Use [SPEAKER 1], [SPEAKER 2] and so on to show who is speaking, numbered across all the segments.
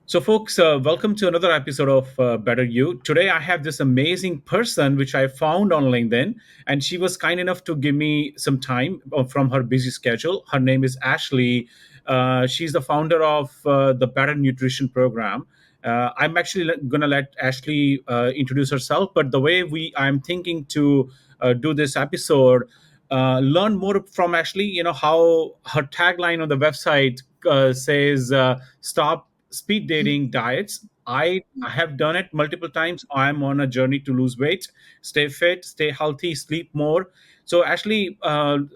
[SPEAKER 1] So, folks, welcome to another episode of Better You. Today, I have this amazing person which I found on LinkedIn, and she was kind enough to give me some time from her busy schedule. Her name is Ashley. She's the founder of the Better Nutrition Program. I'm actually going to let Ashley introduce herself, but the way I'm thinking to do this episode, learn more from Ashley. You know how her tagline on the website says, "Stop speed dating diets." I have done it multiple times. I'm on a journey to lose weight, stay fit, stay healthy, sleep more. So, Ashley,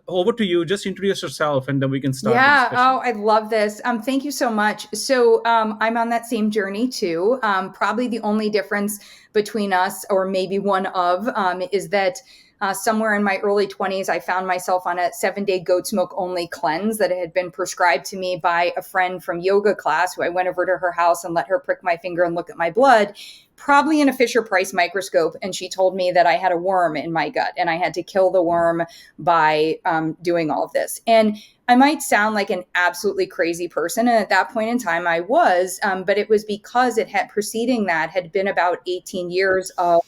[SPEAKER 1] over to you. Just introduce yourself, and then we can start the
[SPEAKER 2] Yeah. Oh,
[SPEAKER 1] discussion.
[SPEAKER 2] I love this. Thank you so much. I'm on that same journey too. Probably the only difference between us, or maybe one of, is that somewhere in my early 20s, I found myself on a 7 day goat's milk only cleanse that had been prescribed to me by a friend from yoga class who I went over to her house and let her prick my finger and look at my blood, probably in a Fisher Price microscope. And she told me that I had a worm in my gut and I had to kill the worm by doing all of this. And I might sound like an absolutely crazy person. And at that point in time, I was, but it was because it had preceding that had been about 18 years of,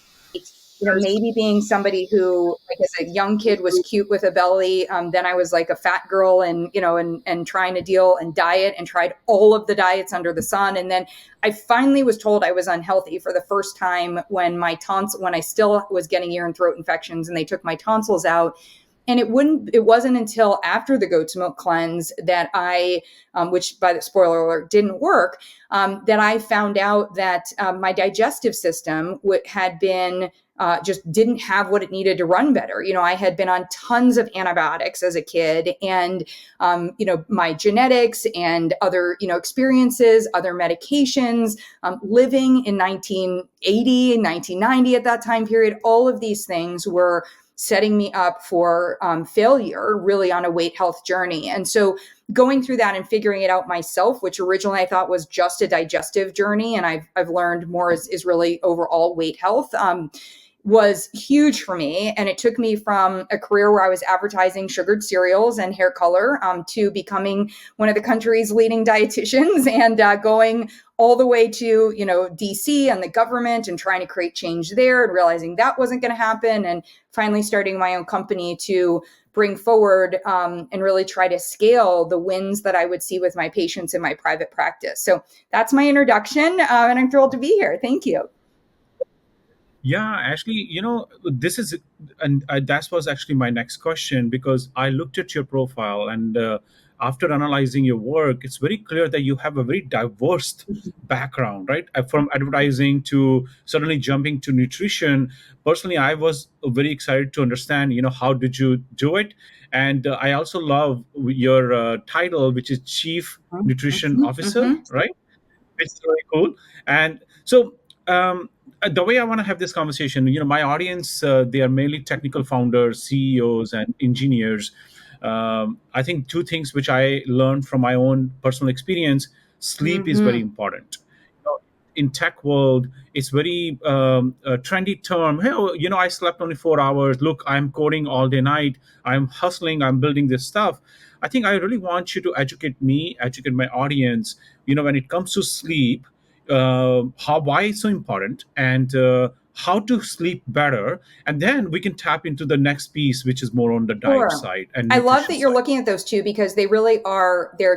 [SPEAKER 2] maybe being somebody who, like as a young kid, was cute with a belly. Then I was like a fat girl and, and trying to deal and diet and tried all of the diets under the sun. And then I finally was told I was unhealthy for the first time when I still was getting ear and throat infections and they took my tonsils out. And it wasn't until after the goat's milk cleanse that which by the spoiler alert didn't work, that I found out that my digestive system had been just didn't have what it needed to run better. I had been on tons of antibiotics as a kid, and my genetics and other experiences, other medications, living in 1980, 1990 at that time period, all of these things were setting me up for failure, really, on a weight health journey. And so going through that and figuring it out myself, which originally I thought was just a digestive journey, and I've learned more is really overall weight health. Was huge for me. And it took me from a career where I was advertising sugared cereals and hair color to becoming one of the country's leading dietitians and going all the way to, DC and the government and trying to create change there and realizing that wasn't going to happen. And finally starting my own company to bring forward and really try to scale the wins that I would see with my patients in my private practice. So that's my introduction. And I'm thrilled to be here. Thank you.
[SPEAKER 1] Yeah, actually, this is, and that was actually my next question because I looked at your profile and after analyzing your work, it's very clear that you have a very diverse background, right? From advertising to suddenly jumping to nutrition. Personally, I was very excited to understand, how did you do it? And I also love your title, which is Chief Nutrition
[SPEAKER 2] Mhm,
[SPEAKER 1] Officer,
[SPEAKER 2] mhm.
[SPEAKER 1] right? It's really cool. And so, the way I want to have this conversation, my audience, they are mainly technical founders, CEOs, and engineers. I think two things which I learned from my own personal experience: sleep is very
[SPEAKER 2] Mhm.
[SPEAKER 1] important. In tech world, it's very a trendy term. Hey, oh, I slept only 4 hours. Look, I'm coding all day night. I'm hustling. I'm building this stuff. I think I really want you to educate me, educate my audience. When it comes to sleep, how why it's so important, and how to sleep better, and then we can tap into the next piece, which is more on the diet
[SPEAKER 2] Sure.
[SPEAKER 1] side and
[SPEAKER 2] I love
[SPEAKER 1] nutrition
[SPEAKER 2] that you're
[SPEAKER 1] side.
[SPEAKER 2] looking at those two because they really are, they're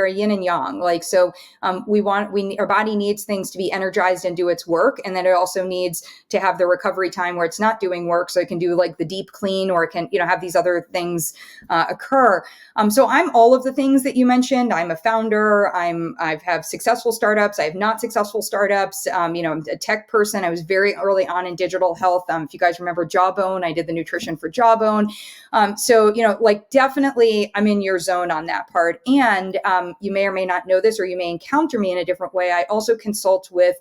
[SPEAKER 2] a yin and yang. Like, so our body needs things to be energized and do its work. And then it also needs to have the recovery time where it's not doing work. So it can do like the deep clean, or it can, have these other things occur. So I'm all of the things that you mentioned. I'm a founder. I've have successful startups. I have not successful startups. I'm a tech person. I was very early on in digital health. If you guys remember Jawbone, I did the nutrition for Jawbone. Like definitely I'm in your zone on that part. And you may or may not know this, or you may encounter me in a different way. I also consult with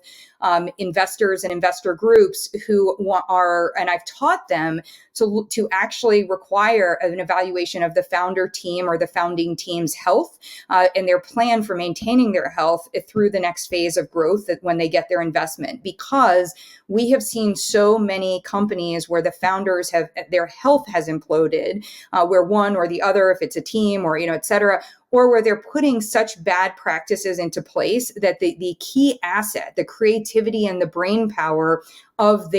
[SPEAKER 2] investors and investor groups and I've taught them to actually require an evaluation of the founder team or the founding team's health and their plan for maintaining their health through the next phase of growth when they get their investment. Because we have seen so many companies where the founders their health has imploded, where one or the other, if it's a team or, et cetera, or where they're putting such bad practices into place that the key asset, the creativity and the brain power of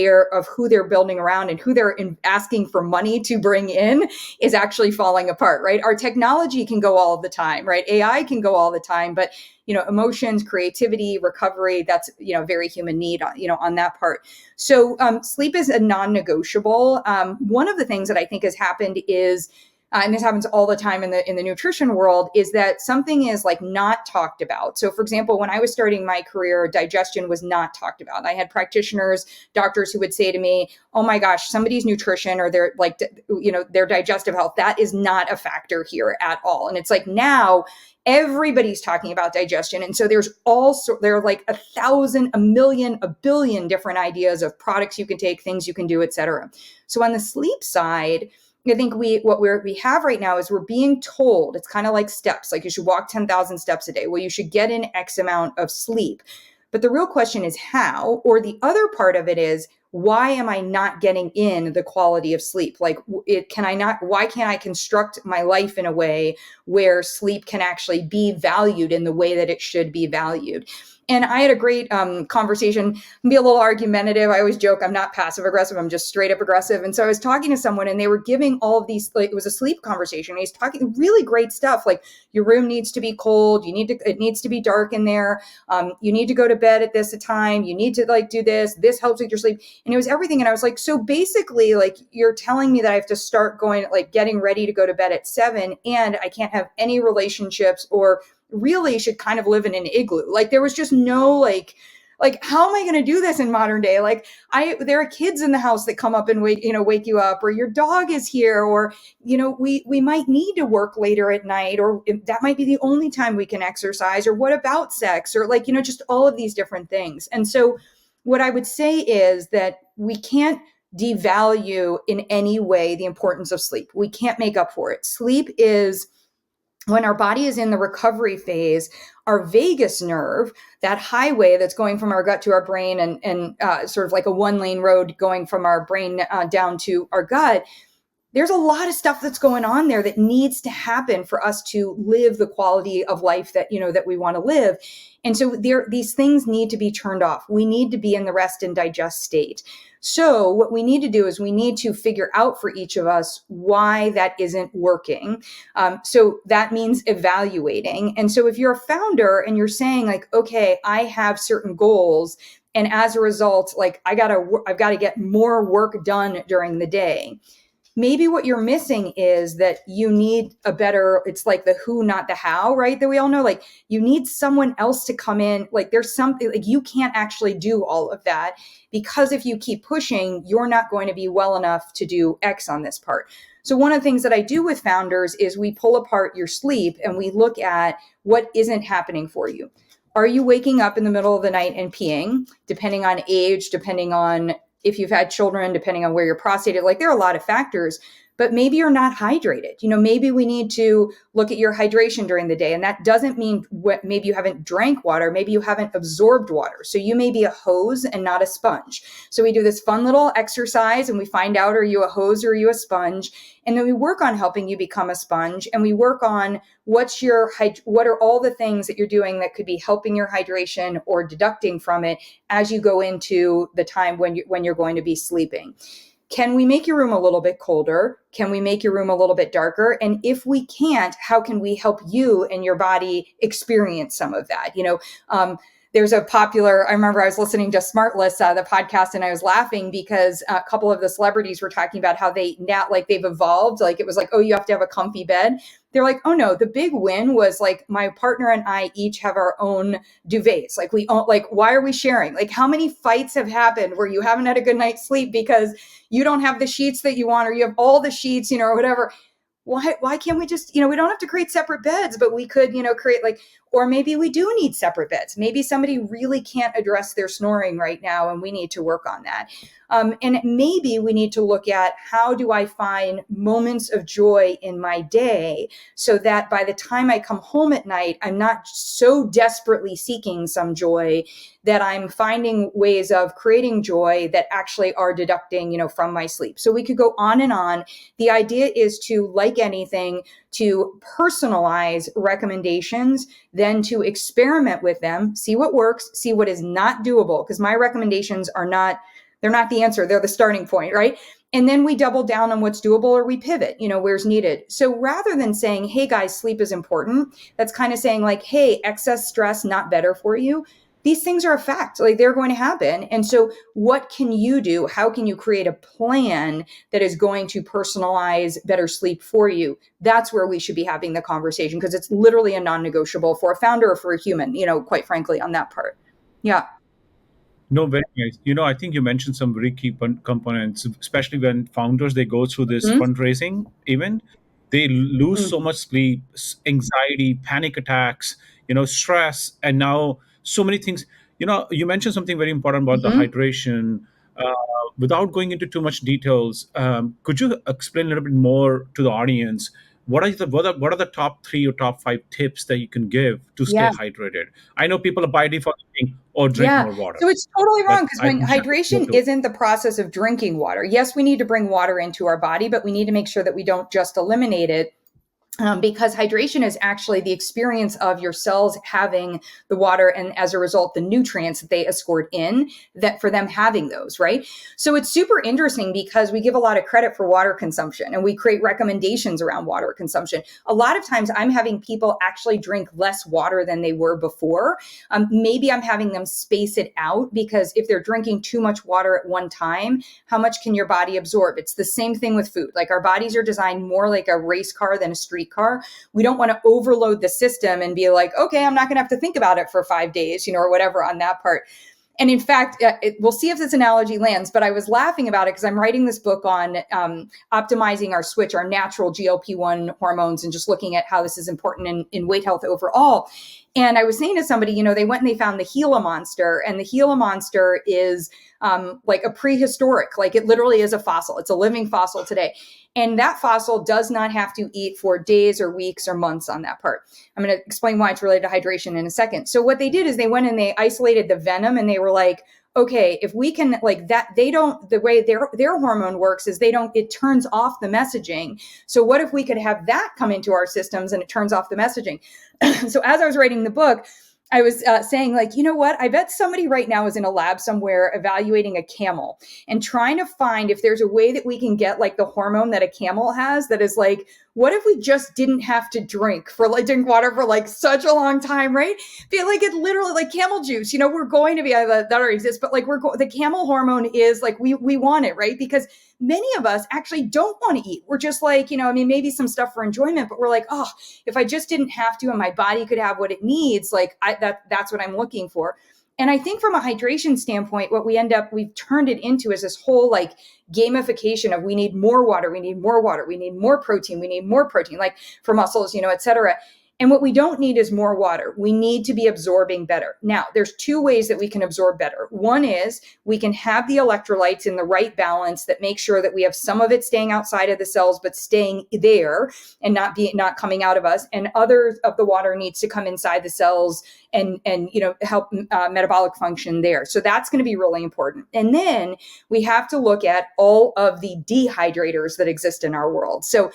[SPEAKER 2] who they're building around and who they're asking for money to bring in is actually falling apart, right? Our technology can go all the time, right? AI can go all the time, but emotions, creativity, recovery, that's very human need on that part. So sleep is a non-negotiable. One of the things that I think has happened is, and this happens all the time in the nutrition world, is that something is like not talked about. So for example, when I was starting my career, digestion was not talked about. I had practitioners, doctors who would say to me, oh my gosh, somebody's nutrition or their their digestive health, that is not a factor here at all. And it's like now everybody's talking about digestion. And so there are like 1,000, a million, a billion different ideas of products you can take, things you can do, et cetera. So on the sleep side, I think we have right now is we're being told, it's kind of like steps, like you should walk 10,000 steps a day. Well, you should get in X amount of sleep. But the real question is how, or the other part of it is, why am I not getting in the quality of sleep? Like, why can't I construct my life in a way where sleep can actually be valued in the way that it should be valued? And I had a great conversation, be a little argumentative. I always joke, I'm not passive aggressive, I'm just straight up aggressive. And so I was talking to someone and they were giving all of these, like, it was a sleep conversation. And he's talking really great stuff, like your room needs to be cold. It needs to be dark in there. You need to go to bed at this time. You need to like do this. This helps with your sleep. And it was everything. And I was like, so basically, like, you're telling me that I have to start getting ready to go to bed at 7 and I can't have any relationships, or really should kind of live in an igloo. Like there was just no like how am I going to do this in modern day? Like there are kids in the house that come up and wake you up, or your dog is here, or we might need to work later at night, or that might be the only time we can exercise, or what about sex, or just all of these different things. And so what I would say is that we can't devalue in any way the importance of sleep. We can't make up for it. Sleep is, when our body is in the recovery phase, our vagus nerve, that highway that's going from our gut to our brain and sort of like a one-lane road going from our brain down to our gut, there's a lot of stuff that's going on there that needs to happen for us to live the quality of life that we want to live. And so these things need to be turned off. We need to be in the rest and digest state. So what we need to do is we need to figure out for each of us why that isn't working. So that means evaluating. And so if you're a founder and you're saying like, okay, I have certain goals, and as a result, like I've got to get more work done during the day. Maybe what you're missing is that you need it's like the who, not the how, right? That we all know, like you need someone else to come in. Like there's something, like you can't actually do all of that, because if you keep pushing, you're not going to be well enough to do X on this part. So one of the things that I do with founders is we pull apart your sleep and we look at what isn't happening for you. Are you waking up in the middle of the night and peeing? Depending on age, depending on if you've had children, depending on where your prostate is, like there are a lot of factors, but maybe you're not hydrated. Maybe we need to look at your hydration during the day. And that doesn't mean maybe you haven't drank water, maybe you haven't absorbed water. So you may be a hose and not a sponge. So we do this fun little exercise and we find out, are you a hose or are you a sponge? And then we work on helping you become a sponge, and we work on what are all the things that you're doing that could be helping your hydration or deducting from it as you go into the time when you're going to be sleeping. Can we make your room a little bit colder? Can we make your room a little bit darker? And if we can't, how can we help you and your body experience some of that? There's I remember I was listening to Smartless, the podcast, and I was laughing because a couple of the celebrities were talking about how they've evolved. Like it was like, oh, you have to have a comfy bed. They're like, oh no, the big win was like my partner and I each have our own duvets. Like why are we sharing? Like how many fights have happened where you haven't had a good night's sleep because you don't have the sheets that you want, or you have all the sheets, or whatever. Why can't we just, we don't have to create separate beds, but we could, create or maybe we do need separate beds. Maybe somebody really can't address their snoring right now and we need to work on that. And maybe we need to look at, how do I find moments of joy in my day so that by the time I come home at night, I'm not so desperately seeking some joy that I'm finding ways of creating joy that actually are deducting, from my sleep. So we could go on and on. The idea is to, like like anything, to personalize recommendations, then to experiment with them, see what works, see what is not doable, because my recommendations are not, they're not the answer, they're the starting point, right? And then we double down on what's doable, or we pivot, where's needed. So rather than saying, hey guys, sleep is important, that's kind of saying like, hey, excess stress, not better for you. These things are a fact, like they're going to happen. And so what can you do? How can you create a plan that is going to personalize better sleep for you? That's where we should be having the conversation, because it's literally a non-negotiable for a founder or for a human, quite frankly, on that part. Yeah.
[SPEAKER 1] No, very nice. I think you mentioned some very key components, especially when founders they go through this
[SPEAKER 2] Mm-hmm.
[SPEAKER 1] fundraising event, they lose so much sleep, anxiety, panic attacks, stress, and now so many things. You mentioned something very important about the
[SPEAKER 2] Mm-hmm.
[SPEAKER 1] hydration. Uh, Without going into too much details, could you explain a little bit more to the audience? What are the top three or top five tips that you can give to stay
[SPEAKER 2] Yeah.
[SPEAKER 1] hydrated? I know people are by default thinking, "Oh, drink
[SPEAKER 2] Yeah.
[SPEAKER 1] more water."
[SPEAKER 2] So it's totally
[SPEAKER 1] But
[SPEAKER 2] wrong, because
[SPEAKER 1] I
[SPEAKER 2] when
[SPEAKER 1] think more
[SPEAKER 2] hydration
[SPEAKER 1] to it.
[SPEAKER 2] isn't the process of drinking water. Yes, we need to bring water into our body, but we need to make sure that we don't just eliminate it, because hydration is actually the experience of your cells having the water, and as a result the nutrients that they escort in, that for them having those, right? So it's super interesting, because we give a lot of credit for water consumption and we create recommendations around water consumption. A lot of times I'm having people actually drink less water than they were before. Maybe I'm having them space it out, because if they're drinking too much water at one time, how much can your body absorb? It's the same thing with food. Like, our bodies are designed more like a race car than a street car. We don't want to overload the system and be like, okay, I'm not going to have to think about it for 5 days, or whatever on that part. And in fact, we'll see if this analogy lands, but I was laughing about it because I'm writing this book on optimizing our switch, our natural GLP-1 hormones, and just looking at how this is important in weight health overall. And I was saying to somebody, they went and they found the Gila monster, and the Gila monster is like a prehistoric, like it literally is a fossil. It's a living fossil today. And that fossil does not have to eat for days or weeks or months on that part. I'm going to explain why it's related to hydration in a second. So what they did is they went and they isolated the venom, and they were like, okay, if we can, like that, they don't, the way their hormone works is it turns off the messaging. So what if we could have that come into our systems and it turns off the messaging? So as I was writing the book, I was saying, like, you know what? I bet somebody right now is in a lab somewhere evaluating a camel and trying to find if there's a way that we can get like the hormone that a camel has, that is like, what if we just didn't have to drink water for like such a long time, right? Feel like it literally, like camel juice, we're going to be, that already exists, but like the camel hormone is like, we want it, right? Because many of us actually don't want to eat. We're just like, maybe some stuff for enjoyment, but we're like, oh, if I just didn't have to and my body could have what it needs, like that's what I'm looking for. And I think from a hydration standpoint, what we've turned it into is this whole like gamification of, we need more water, we need more water, we need more protein, we need more protein, like for muscles, et cetera. And what we don't need is more water. We need to be absorbing better. Now, there's two ways that we can absorb better. One is we can have the electrolytes in the right balance that make sure that we have some of it staying outside of the cells, but staying there and not coming out of us. And others of the water needs to come inside the cells and help metabolic function there. So that's going to be really important. And then we have to look at all of the dehydrators that exist in our world. So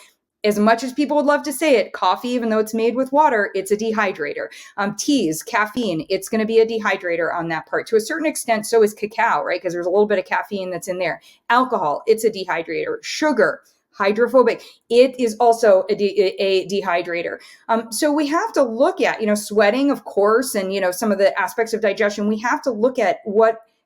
[SPEAKER 2] as much as people would love to say it, coffee, even though it's made with water, it's a dehydrator. Teas, caffeine, it's going to be a dehydrator on that part. To a certain extent, so is cacao, right? Because there's a little bit of caffeine that's in there. Alcohol, it's a dehydrator. Sugar, hydrophobic, it is also a dehydrator. So we have to look at, sweating, of course, and, some of the aspects of digestion. We have to look at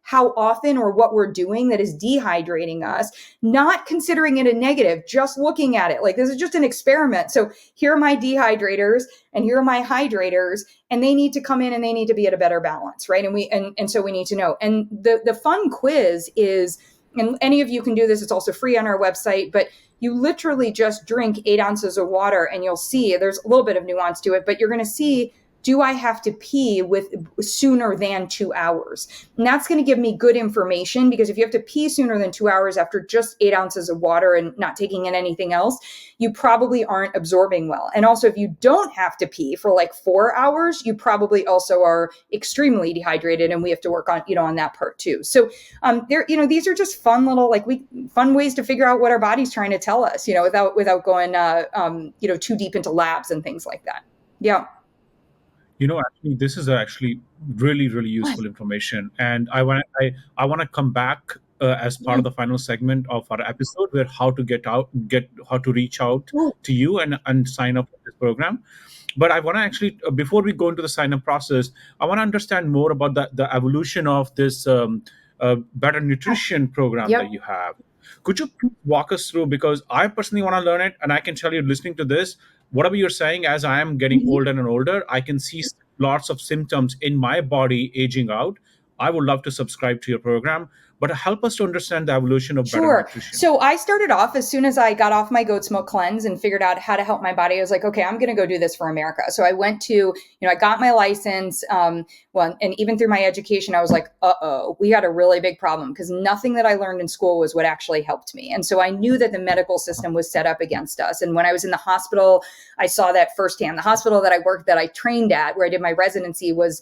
[SPEAKER 2] how often or what we're doing that is dehydrating us, not considering it a negative, just looking at it like this is just an experiment. So here are my dehydrators and here are my hydrators, and they need to come in and they need to be at a better balance, right? And so we need to know. And the fun quiz is, and any of you can do this, it's also free on our website, but you literally just drink 8 ounces of water and you'll see there's a little bit of nuance to it, but you're going to see do I have to pee with sooner than 2 hours? And that's going to give me good information, because if you have to pee sooner than 2 hours after just 8 ounces of water and not taking in anything else, you probably aren't absorbing well. And also, if you don't have to pee for like 4 hours, you probably also are extremely dehydrated, and we have to work on, on that part too. So these are just fun little, fun ways to figure out what our body's trying to tell us, without going, too deep into labs and things like that. Yeah.
[SPEAKER 1] Actually, this is actually really, really
[SPEAKER 2] What?
[SPEAKER 1] useful information, and I want to come back as part
[SPEAKER 2] Yeah.
[SPEAKER 1] of the final segment of our episode, where get how to reach out
[SPEAKER 2] Ooh.
[SPEAKER 1] to you and sign up for this program. But I want to actually, before we go into the sign up process, I want to understand more about the evolution of this better nutrition program that
[SPEAKER 2] Yep.
[SPEAKER 1] you have. Could you please walk us through? Because I personally want to learn it, and I can tell you, listening to this, whatever you're saying, as I am getting
[SPEAKER 2] Mhm.
[SPEAKER 1] older and older, I can see lots of symptoms in my body aging out. I would love to subscribe to your program, but help us to understand the evolution of better
[SPEAKER 2] Sure.
[SPEAKER 1] nutrition.
[SPEAKER 2] So I started off as soon as I got off my goat's milk cleanse and figured out how to help my body. I was like, okay, I'm going to go do this for America. So I went to, I got my license. And even through my education, I was like, we got a really big problem, because nothing that I learned in school was what actually helped me. And so I knew that the medical system was set up against us. And when I was in the hospital, I saw that firsthand. The hospital that I worked, that I trained at, where I did my residency, was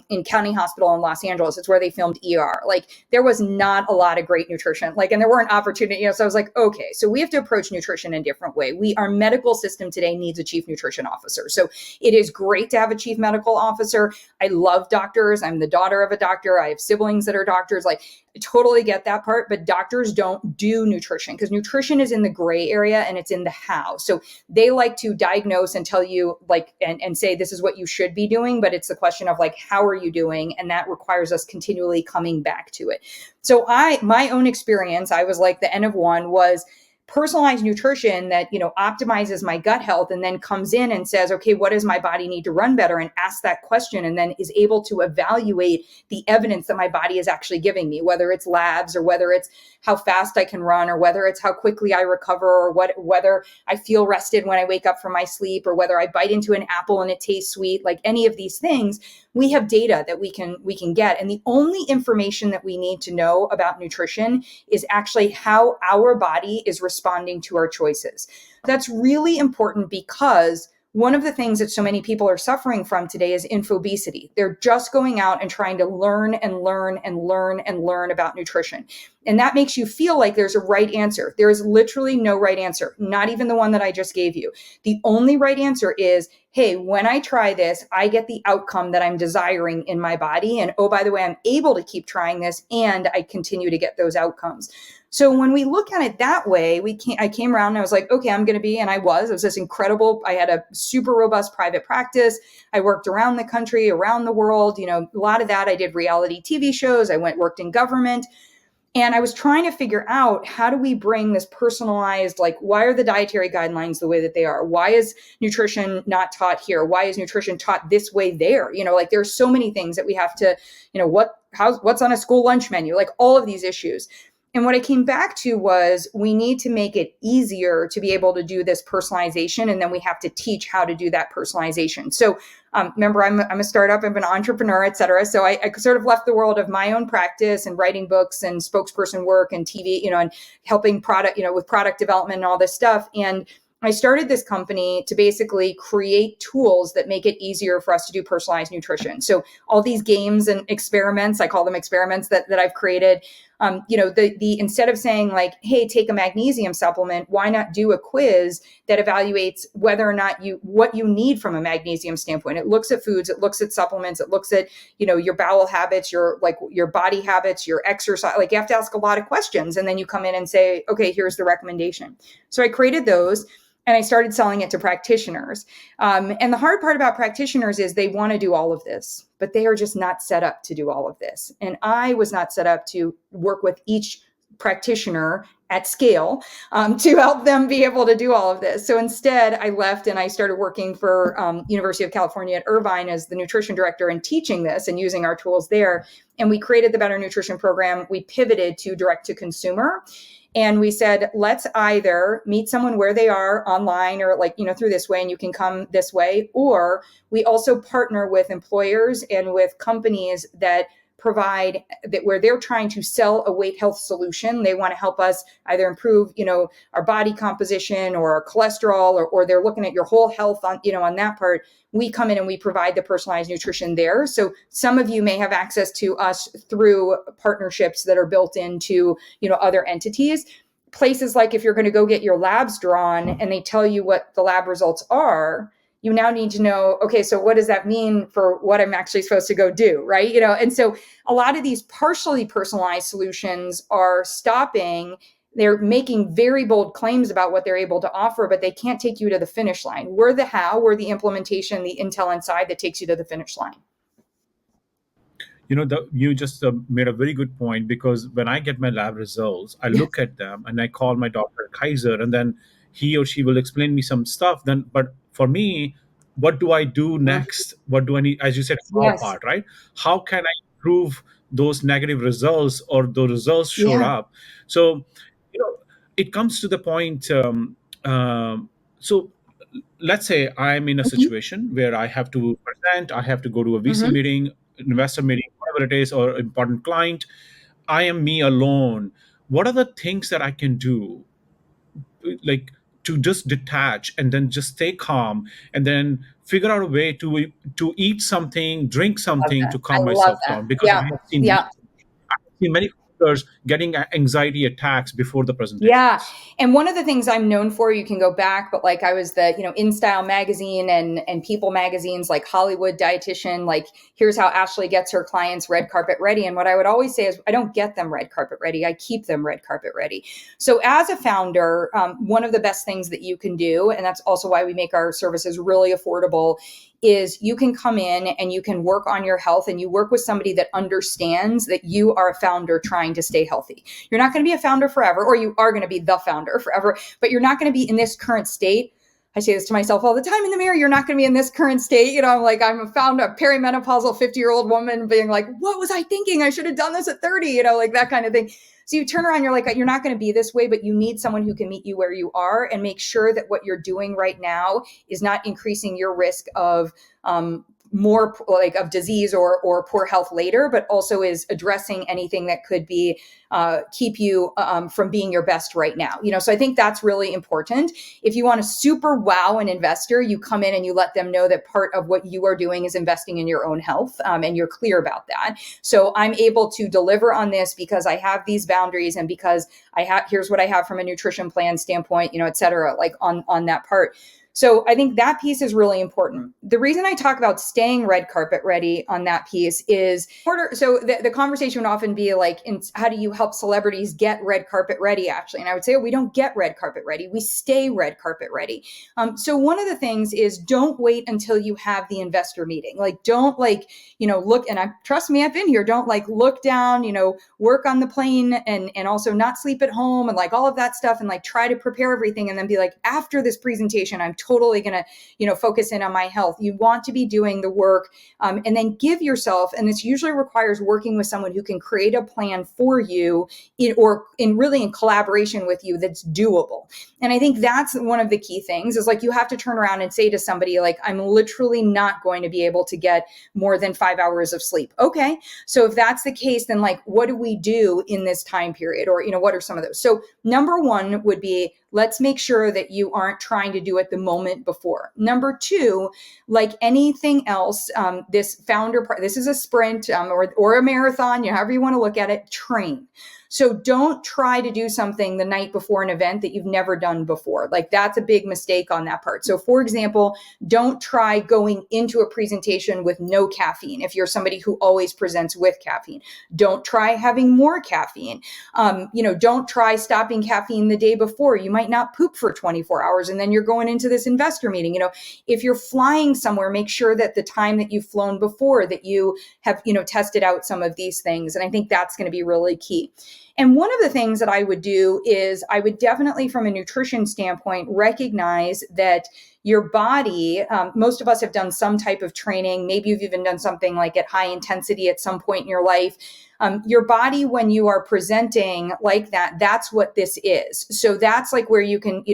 [SPEAKER 2] in County Hospital in Los Angeles. It's where they filmed ER. Like, there was not a lot of great nutrition, and there weren't opportunities, so I was like, okay, so we have to approach nutrition in a different way. Our medical system today needs a chief nutrition officer. So it is great to have a chief medical officer. I love doctors. I'm the daughter of a doctor. I have siblings that are doctors. Like, I totally get that part, but doctors don't do nutrition, because nutrition is in the gray area, and it's in the how. So they like to diagnose and tell you, and say, this is what you should be doing, but it's the question of how are you doing? And that requires us continually coming back to it. So my own experience, I was like, the N of one was personalized nutrition that, optimizes my gut health, and then comes in and says, okay, what does my body need to run better? And asks that question, and then is able to evaluate the evidence that my body is actually giving me, whether it's labs, or whether it's how fast I can run, or whether it's how quickly I recover, or whether I feel rested when I wake up from my sleep, or whether I bite into an apple and it tastes sweet. Like, any of these things, we have data that we can get. And the only information that we need to know about nutrition is actually how our body is responding to our choices. That's really important, because one of the things that so many people are suffering from today is infobesity. They're just going out and trying to learn and learn and learn and learn about nutrition. And that makes you feel like there's a right answer. There is literally no right answer, not even the one that I just gave you. The only right answer is, hey, when I try this, I get the outcome that I'm desiring in my body. And oh, by the way, I'm able to keep trying this, and I continue to get those outcomes. So when we look at it that way, I came around and I was like, okay, I'm going to be, and it was this incredible, I had a super robust private practice. I worked around the country, around the world, a lot of that. I did reality TV shows. I worked in government. And I was trying to figure out, how do we bring this personalized, why are the dietary guidelines the way that they are? Why is nutrition not taught here? Why is nutrition taught this way there? There's so many things that we have to, what's on a school lunch menu, all of these issues. And what I came back to was, we need to make it easier to be able to do this personalization. And then we have to teach how to do that personalization. So remember, I'm a startup, I'm an entrepreneur, et cetera. So I sort of left the world of my own practice and writing books and spokesperson work and TV, and helping product, with product development and all this stuff. And I started this company to basically create tools that make it easier for us to do personalized nutrition. So all these games and experiments, I call them experiments, that I've created. Instead of saying hey, take a magnesium supplement, why not do a quiz that evaluates whether or not what you need from a magnesium standpoint? It looks at foods, it looks at supplements, it looks at, your bowel habits, your body habits, your exercise. You have to ask a lot of questions, and then you come in and say, okay, here's the recommendation. So I created those. And I started selling it to practitioners. And the hard part about practitioners is they want to do all of this, but they are just not set up to do all of this. And I was not set up to work with each practitioner at scale to help them be able to do all of this. So instead, I left and I started working for University of California at Irvine as the nutrition director and teaching this and using our tools there. And we created the Better Nutrition program. We pivoted to direct to consumer. And we said, let's either meet someone where they are online or through this way, and you can come this way. Or we also partner with employers and with companies that provide that where they're trying to sell a weight health solution. They want to help us either improve, our body composition or our cholesterol, or they're looking at your whole health on that part. We come in and we provide the personalized nutrition there. So some of you may have access to us through partnerships that are built into, other entities. Places like if you're going to go get your labs drawn and they tell you what the lab results are, you now need to know, okay, so what does that mean for what I'm actually supposed to go do, right? And so a lot of these partially personalized solutions are stopping. They're making very bold claims about what they're able to offer, but they can't take you to the finish line. We're the how, we're the implementation, the intel inside that takes you to the finish line.
[SPEAKER 1] You just made a very good point, because when I get my lab results, I look at them and I call my doctor Kaiser, and then he or she will explain me some stuff. Then, but for me, what do I do next? What do I need? As you said, how
[SPEAKER 2] Yes.
[SPEAKER 1] part, right? How can I improve those negative results, or the results showed
[SPEAKER 2] Yeah.
[SPEAKER 1] up? So, you know, it comes to the point. So let's say I'm in a
[SPEAKER 2] Mm-hmm.
[SPEAKER 1] situation where I have to present, I have to go to a VC
[SPEAKER 2] Mm-hmm.
[SPEAKER 1] meeting, investor meeting, whatever it is, or important client. I am me alone. What are the things that I can do, like, to just detach and then just stay calm, and then figure out a way to eat something, drink
[SPEAKER 2] Love
[SPEAKER 1] something
[SPEAKER 2] that.
[SPEAKER 1] to
[SPEAKER 2] I
[SPEAKER 1] calm
[SPEAKER 2] love
[SPEAKER 1] myself
[SPEAKER 2] that.
[SPEAKER 1] down? Because
[SPEAKER 2] Yeah. Yeah.
[SPEAKER 1] I have seen many doctors getting anxiety attacks before the
[SPEAKER 2] Yeah.
[SPEAKER 1] presentations.
[SPEAKER 2] And one of the things I'm known for, you can go back, but like I was the, In Style magazine and People magazines, like Hollywood Dietitian, like here's how Ashley gets her clients red carpet ready. And what I would always say is I don't get them red carpet ready. I keep them red carpet ready. So as a founder, one of the best things that you can do, and that's also why we make our services really affordable, is you can come in and you can work on your health, and you work with somebody that understands that you are a founder trying to stay healthy. You're not going to be a founder forever, or you are going to be the founder forever, but you're not going to be in this current state. I say this to myself all the time in the mirror. You're not going to be in this current state. I'm a founder, a perimenopausal 50-year-old woman being like, what was I thinking? I should have done this at 30, like that kind of thing. So you turn around, you're like, you're not going to be this way, but you need someone who can meet you where you are and make sure that what you're doing right now is not increasing your risk of more like of disease or poor health later, but also is addressing anything that could be keep you from being your best right now. So I think that's really important. If you want to super wow an investor, you come in and you let them know that part of what you are doing is investing in your own health, and you're clear about that. So I'm able to deliver on this because I have these boundaries, and because here's what I have from a nutrition plan standpoint, et cetera, like on that part. So I think that piece is really important. The reason I talk about staying red carpet ready on that piece is so the conversation would often be like, how do you help celebrities get red carpet ready, actually? And I would say, we don't get red carpet ready. We stay red carpet ready. So one of the things is, don't wait until you have the investor meeting. Like, don't look, and trust me, I've been here. Don't look down, work on the plane and also not sleep at home and all of that stuff, and try to prepare everything. And then be like, after this presentation, I'm totally going to, focus in on my health. You want to be doing the work, and then give yourself, and this usually requires working with someone who can create a plan for you in collaboration with you that's doable. And I think that's one of the key things is you have to turn around and say to somebody, I'm literally not going to be able to get more than 5 hours of sleep. Okay. So if that's the case, then what do we do in this time period? Or, what are some of those? So number one would be, let's make sure that you aren't trying to do it the moment before. Number two, like anything else, this founder part, this is a sprint or a marathon, however you want to look at it, train. So don't try to do something the night before an event that you've never done before. That's a big mistake on that part. So for example, don't try going into a presentation with no caffeine if you're somebody who always presents with caffeine. Don't try having more caffeine. Don't try stopping caffeine the day before. You might not poop for 24 hours and then you're going into this investor meeting. If you're flying somewhere, make sure that the time that you've flown before that you have, tested out some of these things. And I think that's going to be really key. And one of the things that I would do is I would definitely, from a nutrition standpoint, recognize that your body, most of us have done some type of training. Maybe you've even done something like at high intensity at some point in your life. Your body, when you are presenting like that, that's what this is. So that's like where you can,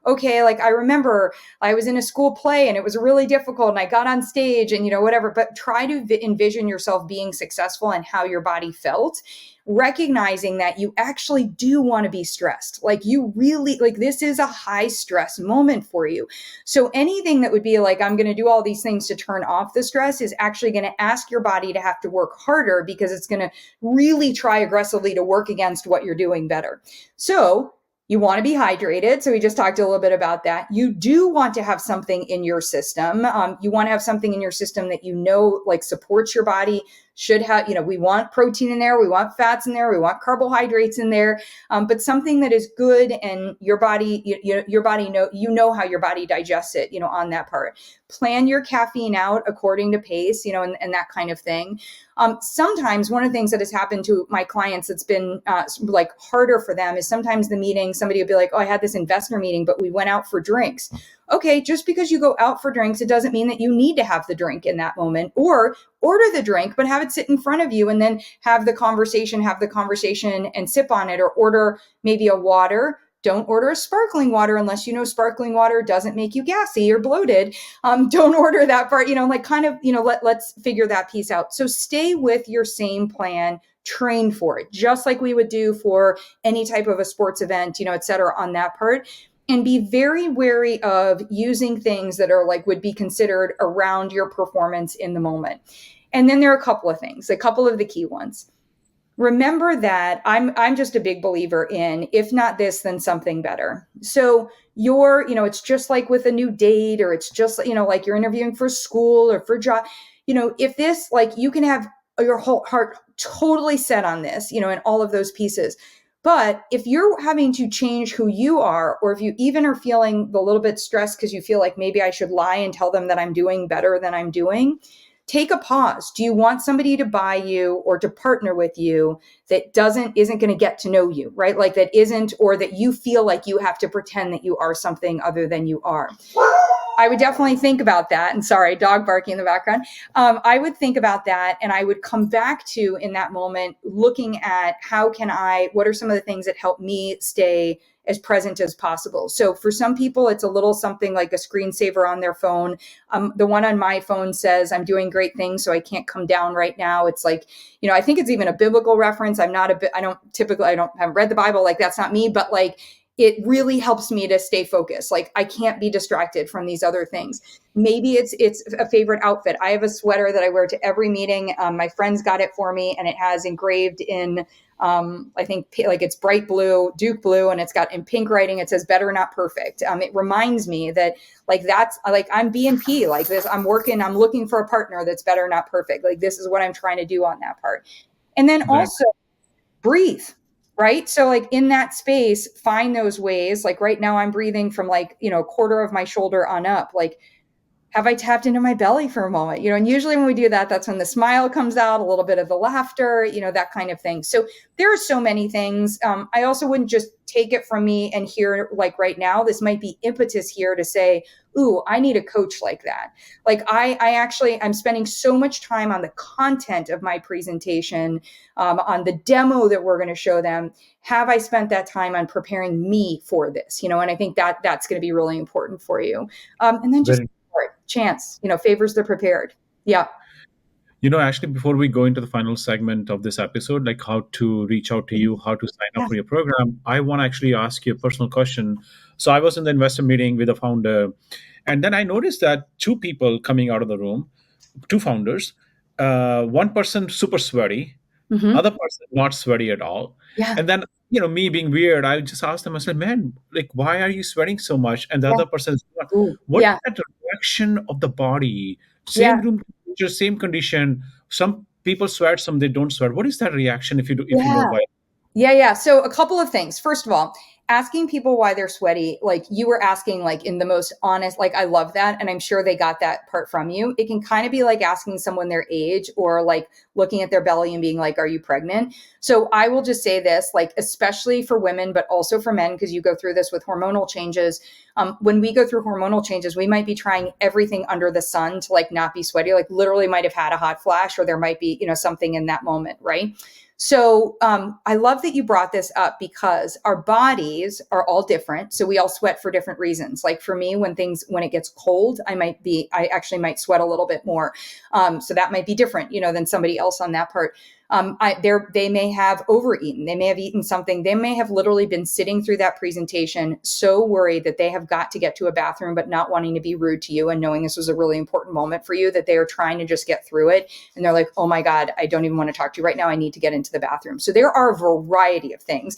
[SPEAKER 2] okay, like I remember I was in a school play and it was really difficult and I got on stage and, whatever, but try to envision yourself being successful and how your body felt, recognizing that you actually do want to be stressed. Like you really, like this is a high stress moment for you. So anything that would be like, I'm going to do all these things to turn off the stress is actually going to ask your body to have to work harder because it's going to really try aggressively to work against what you're doing better. So you want to be hydrated. So we just talked a little bit about that. You do want to have something in your system. You want to have something in your system that like supports your body. Should have, we want protein in there, we want fats in there, we want carbohydrates in there, but something that is good and your body, your body how your body digests it, on that part. Plan your caffeine out according to pace, and that kind of thing. Sometimes one of the things that has happened to my clients that's been like harder for them is sometimes the meeting, somebody will be like, oh, I had this investor meeting, but we went out for drinks. Okay, just because you go out for drinks, it doesn't mean that you need to have the drink in that moment, or order the drink, but have it sit in front of you and then have the conversation and sip on it, or order maybe a water. Don't order a sparkling water unless sparkling water doesn't make you gassy or bloated. Don't order that part, let's figure that piece out. So stay with your same plan, train for it, just like we would do for any type of a sports event, et cetera, on that part. And be very wary of using things that are like would be considered around your performance in the moment. And then there are a couple of things, a couple of the key ones. Remember that I'm just a big believer in, if not this, then something better. So it's just like with a new date, or it's just, like you're interviewing for school or for job, if this, like you can have your whole heart totally set on this, and all of those pieces. But if you're having to change who you are, or if you even are feeling a little bit stressed because you feel like maybe I should lie and tell them that I'm doing better than I'm doing, take a pause. Do you want somebody to buy you or to partner with you that isn't going to get to know you, right? Like that isn't, or that you feel like you have to pretend that you are something other than you are. I would definitely think about that. And sorry, dog barking in the background. I would think about that, and I would come back to, in that moment, looking at what are some of the things that help me stay as present as possible. So for some people, it's a little something like a screensaver on their phone. The one on my phone says, I'm doing great things, so I can't come down right now. It's like, I think it's even a biblical reference. I haven't read the Bible. Like that's not me, but like, it really helps me to stay focused. Like I can't be distracted from these other things. Maybe it's a favorite outfit. I have a sweater that I wear to every meeting. My friends got it for me, and it has engraved in, I think like it's bright blue, Duke blue, and it's got in pink writing, it says better, not perfect. It reminds me that like, that's like, I'm B&P like this. I'm looking for a partner that's better, not perfect. Like this is what I'm trying to do on that part. And then also breathe. Right. So like in that space, find those ways. Like right now I'm breathing from like, a quarter of my shoulder on up. Like, have I tapped into my belly for a moment? And usually when we do that, that's when the smile comes out, a little bit of the laughter, that kind of thing. So there are so many things. I also wouldn't just take it from me and hear like right now, this might be impetus here to say, ooh, I need a coach like that. Like I'm spending so much time on the content of my presentation, on the demo that we're going to show them. Have I spent that time on preparing me for this? And I think that's going to be really important for you. And then just chance, favors the prepared. Yeah.
[SPEAKER 1] Ashley, before we go into the final segment of this episode, like how to reach out to you, how to sign up for your program, I want to actually ask you a personal question. So I was in the investor meeting with a founder, and then I noticed that two people coming out of the room, two founders, one person super sweaty, other person not sweaty at all.
[SPEAKER 2] Yeah.
[SPEAKER 1] And then, me being weird, I just asked them, I said, man, like, why are you sweating so much? And the other person is, what is that reaction of the body? Same room temperature, same condition. Some people sweat, some they don't sweat. What is that reaction if you know why?
[SPEAKER 2] Yeah. So a couple of things. First of all, asking people why they're sweaty, like you were asking, like in the most honest, like I love that. And I'm sure they got that part from you. It can kind of be like asking someone their age or like looking at their belly and being like, are you pregnant? So I will just say this, like, especially for women, but also for men, because you go through this with hormonal changes. When we go through hormonal changes, we might be trying everything under the sun to like not be sweaty, like literally might have had a hot flash, or there might be, something in that moment, right? So I love that you brought this up because our bodies are all different. So we all sweat for different reasons. Like for me, when it gets cold, I actually might sweat a little bit more. So that might be different, than somebody else on that part. They may have overeaten. They may have eaten something. They may have literally been sitting through that presentation so worried that they have got to get to a bathroom, but not wanting to be rude to you and knowing this was a really important moment for you, that they are trying to just get through it. And they're like, oh my God, I don't even want to talk to you right now. I need to get into the bathroom. So there are a variety of things.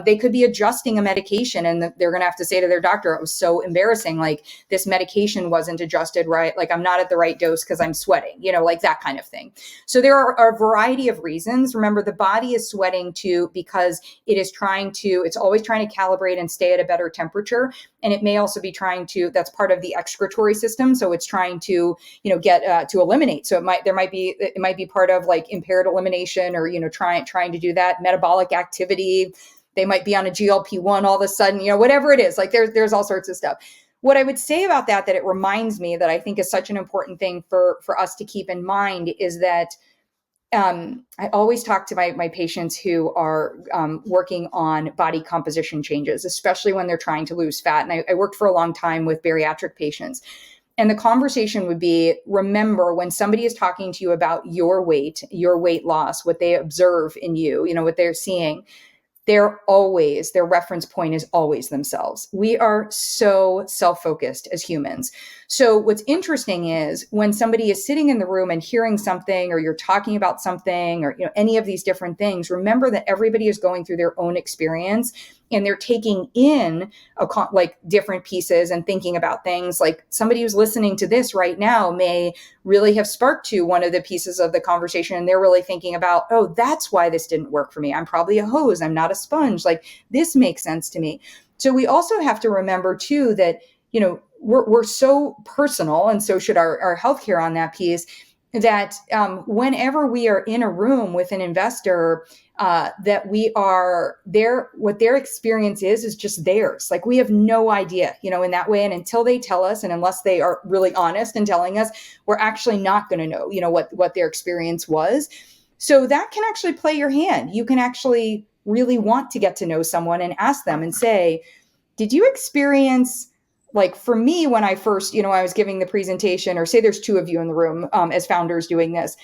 [SPEAKER 2] They could be adjusting a medication and they're going to have to say to their doctor, it was so embarrassing. Like this medication wasn't adjusted right. Like I'm not at the right dose because I'm sweating, like that kind of thing. So there are a variety of reasons. Remember, the body is sweating too because it's always trying to calibrate and stay at a better temperature. And it may also be that's part of the excretory system. So it's trying to, get to eliminate. So it might be part of like impaired elimination or, trying to do that. Metabolic activity. They might be on a GLP-1 all of a sudden, whatever it is, like there's all sorts of stuff. What I would say about that it reminds me that I think is such an important thing for us to keep in mind is that I always talk to my patients who are working on body composition changes, especially when they're trying to lose fat. And I worked for a long time with bariatric patients. And the conversation would be, remember, when somebody is talking to you about your weight loss, what they observe in you, what they're seeing, their reference point is always themselves. We are so self-focused as humans. So what's interesting is when somebody is sitting in the room and hearing something, or you're talking about something, or any of these different things, remember that everybody is going through their own experience and they're taking in like different pieces and thinking about things. Like somebody who's listening to this right now may really have sparked to one of the pieces of the conversation, and they're really thinking about, oh, that's why this didn't work for me. I'm probably a hose. I'm not a sponge. Like this makes sense to me. So we also have to remember too that, we're so personal, and so should our healthcare on that piece, that whenever we are in a room with an investor, that we are there, what their experience is just theirs. Like we have no idea, in that way. And until they tell us, and unless they are really honest in telling us, we're actually not going to know, what their experience was. So that can actually play your hand. You can actually really want to get to know someone and ask them and say, did you experience, like for me, when I first, I was giving the presentation, or say there's two of you in the room as founders doing this,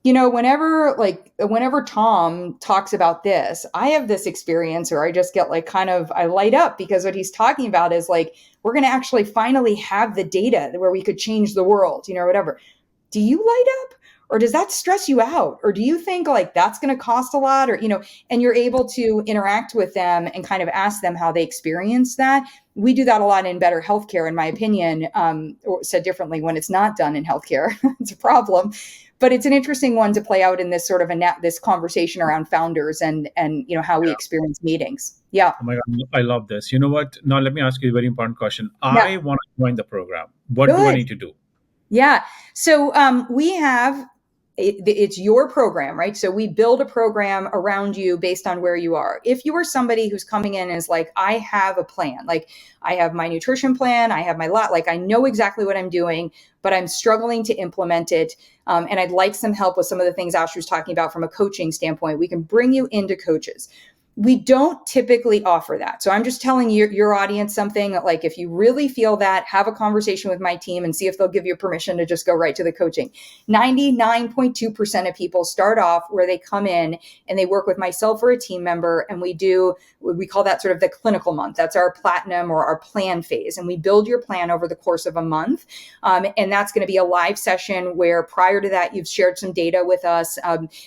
[SPEAKER 2] whenever Tom talks about this, I have this experience, or I just get like I light up, because what he's talking about is like, we're going to actually finally have the data where we could change the world, whatever. Do you light up? Or does that stress you out? Or do you think like that's going to cost a lot? Or, and you're able to interact with them and kind of ask them how they experience that. We do that a lot in better healthcare, in my opinion, or said differently, when it's not done in healthcare, it's a problem. But it's an interesting one to play out in this sort of this conversation around founders and how we experience meetings. Yeah.
[SPEAKER 1] Oh my God, I love this. You know what? Now let me ask you a very important question.
[SPEAKER 2] Yeah.
[SPEAKER 1] I want to join the program. What do I
[SPEAKER 2] Good.
[SPEAKER 1] need to do?
[SPEAKER 2] Yeah. So we have, it's your program, right? So we build a program around you based on where you are. If you are somebody who's coming in and is like, I have a plan, like I have my nutrition plan, I have my lot, like I know exactly what I'm doing, but I'm struggling to implement it. And I'd like some help with some of the things Ashley was talking about from a coaching standpoint. We can bring you into coaches. We don't typically offer that. So I'm just telling your audience something that, like, if you really feel that, have a conversation with my team and see if they'll give you permission to just go right to the coaching. 99.2% of people start off where they come in and they work with myself or a team member, and we call that sort of the clinical month. That's our platinum or our plan phase. And we build your plan over the course of a month. And that's going to be a live session where prior to that, you've shared some data with us.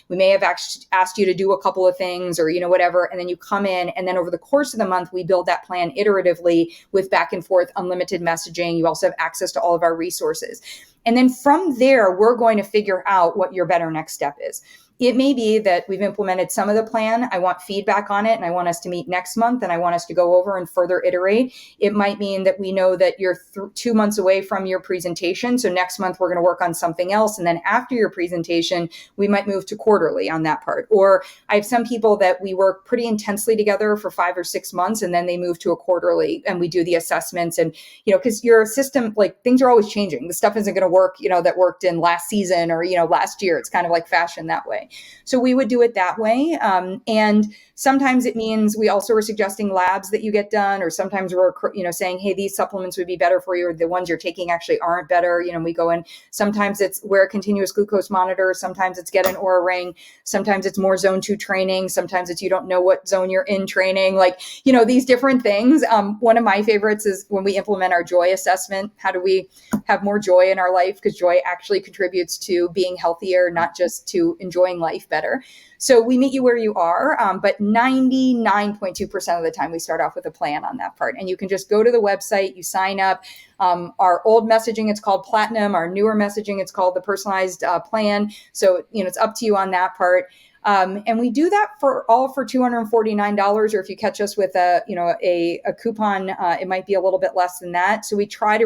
[SPEAKER 2] We may have asked you to do a couple of things or, whatever. And then you come in, and then over the course of the month, we build that plan iteratively with back and forth unlimited messaging. You also have access to all of our resources. And then from there, we're going to figure out what your better next step is. It may be that we've implemented some of the plan. I want feedback on it, and I want us to meet next month, and I want us to go over and further iterate. It might mean that we know that you're 2 months away from your presentation. So next month, we're going to work on something else. And then after your presentation, we might move to quarterly on that part. Or I have some people that we work pretty intensely together for 5 or 6 months, and then they move to a quarterly, and we do the assessments. And, because your system, like, things are always changing. The stuff isn't going to work, that worked in last season or, last year. It's kind of like fashion that way. So we would do it that way. And sometimes it means we also are suggesting labs that you get done, or sometimes we're, saying, hey, these supplements would be better for you, or the ones you're taking actually aren't better. We go in. Sometimes it's wear a continuous glucose monitor. Sometimes it's get an Oura ring. Sometimes it's more zone 2 training. Sometimes it's you don't know what zone you're in training. Like, these different things. One of my favorites is when we implement our joy assessment. How do we have more joy in our life? Because joy actually contributes to being healthier, not just to enjoying life better. So we meet you where you are, but 99.2% of the time we start off with a plan on that part. And you can just go to the website, you sign up. Our old messaging, it's called Platinum. Our newer messaging, it's called the personalized plan. So, it's up to you on that part. And we do that for $249, or if you catch us with a coupon, it might be a little bit less than that. So I try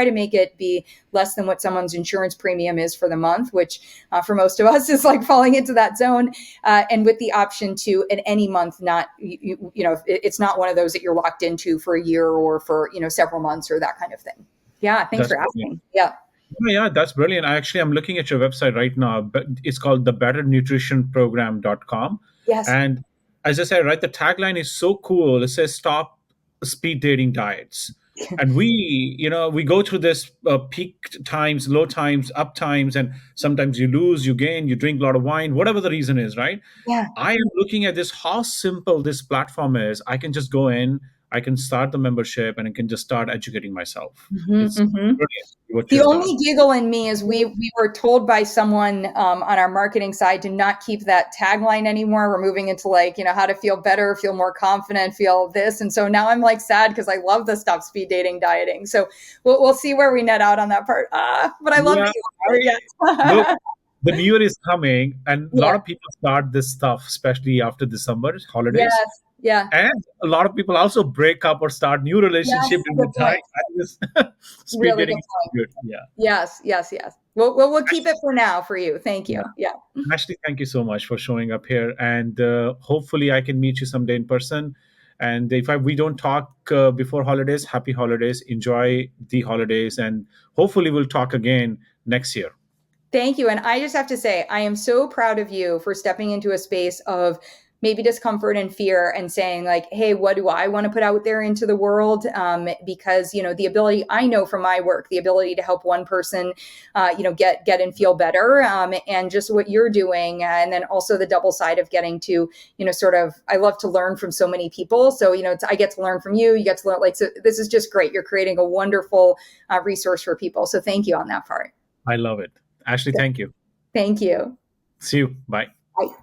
[SPEAKER 2] to make it be less than what someone's insurance premium is for the month, which for most of us is like falling into that zone. And with the option to at any month, not, it's not one of those that you're locked into for a year or for, several months or that kind of thing. Yeah. Thanks for asking. Yeah.
[SPEAKER 1] Yeah, that's brilliant. I'm looking at your website right now, but it's called thebetternutritionprogram.com.
[SPEAKER 2] Yes.
[SPEAKER 1] And as I said, right, the tagline is so cool. It says stop speed dating diets. And we go through this peak times, low times, up times, and sometimes you lose, you gain, you drink a lot of wine, whatever the reason is, right?
[SPEAKER 2] Yeah.
[SPEAKER 1] I am looking at this, how simple this platform is. I can just go in, I can start the membership, and I can just start educating myself. It's brilliant what you
[SPEAKER 2] The
[SPEAKER 1] have done.
[SPEAKER 2] only giggle in me is we were told by someone on our marketing side to not keep that tagline anymore. We're moving into how to feel better, feel more confident, feel this. And so now I'm like sad because I love the stop speed dating dieting. So we'll see where we net out on that part. But I love
[SPEAKER 1] Yeah,
[SPEAKER 2] that you
[SPEAKER 1] look,
[SPEAKER 2] yes.
[SPEAKER 1] the new year is coming, and a lot
[SPEAKER 2] Yeah.
[SPEAKER 1] of people start this stuff, especially after December holidays.
[SPEAKER 2] Yes. Yeah.
[SPEAKER 1] And a lot of people also break up or start new
[SPEAKER 2] Yes.
[SPEAKER 1] relationship in
[SPEAKER 2] Good
[SPEAKER 1] the time.
[SPEAKER 2] point.
[SPEAKER 1] This speed
[SPEAKER 2] Really good
[SPEAKER 1] dating is
[SPEAKER 2] point.
[SPEAKER 1] good. Yeah.
[SPEAKER 2] Yes. Yes. Yes. We'll keep it for now for you. Thank you.
[SPEAKER 1] Yeah.
[SPEAKER 2] Yeah.
[SPEAKER 1] Ashley, thank you so much for showing up here, and hopefully I can meet you someday in person. And if we don't talk before holidays, happy holidays, enjoy the holidays, and hopefully we'll talk again next year.
[SPEAKER 2] Thank you. And I just have to say, I am so proud of you for stepping into a space of maybe discomfort and fear and saying, like, hey, what do I want to put out there into the world? Because, the ability, I know from my work, the ability to help one person, get and feel better, and just what you're doing. And then also the double side of getting to, I love to learn from so many people. So, I get to learn from you. You get to learn, so this is just great. You're creating a wonderful resource for people. So thank you on that part.
[SPEAKER 1] I love it. Ashley, thank you.
[SPEAKER 2] Thank you.
[SPEAKER 1] See you. Bye.
[SPEAKER 2] Bye.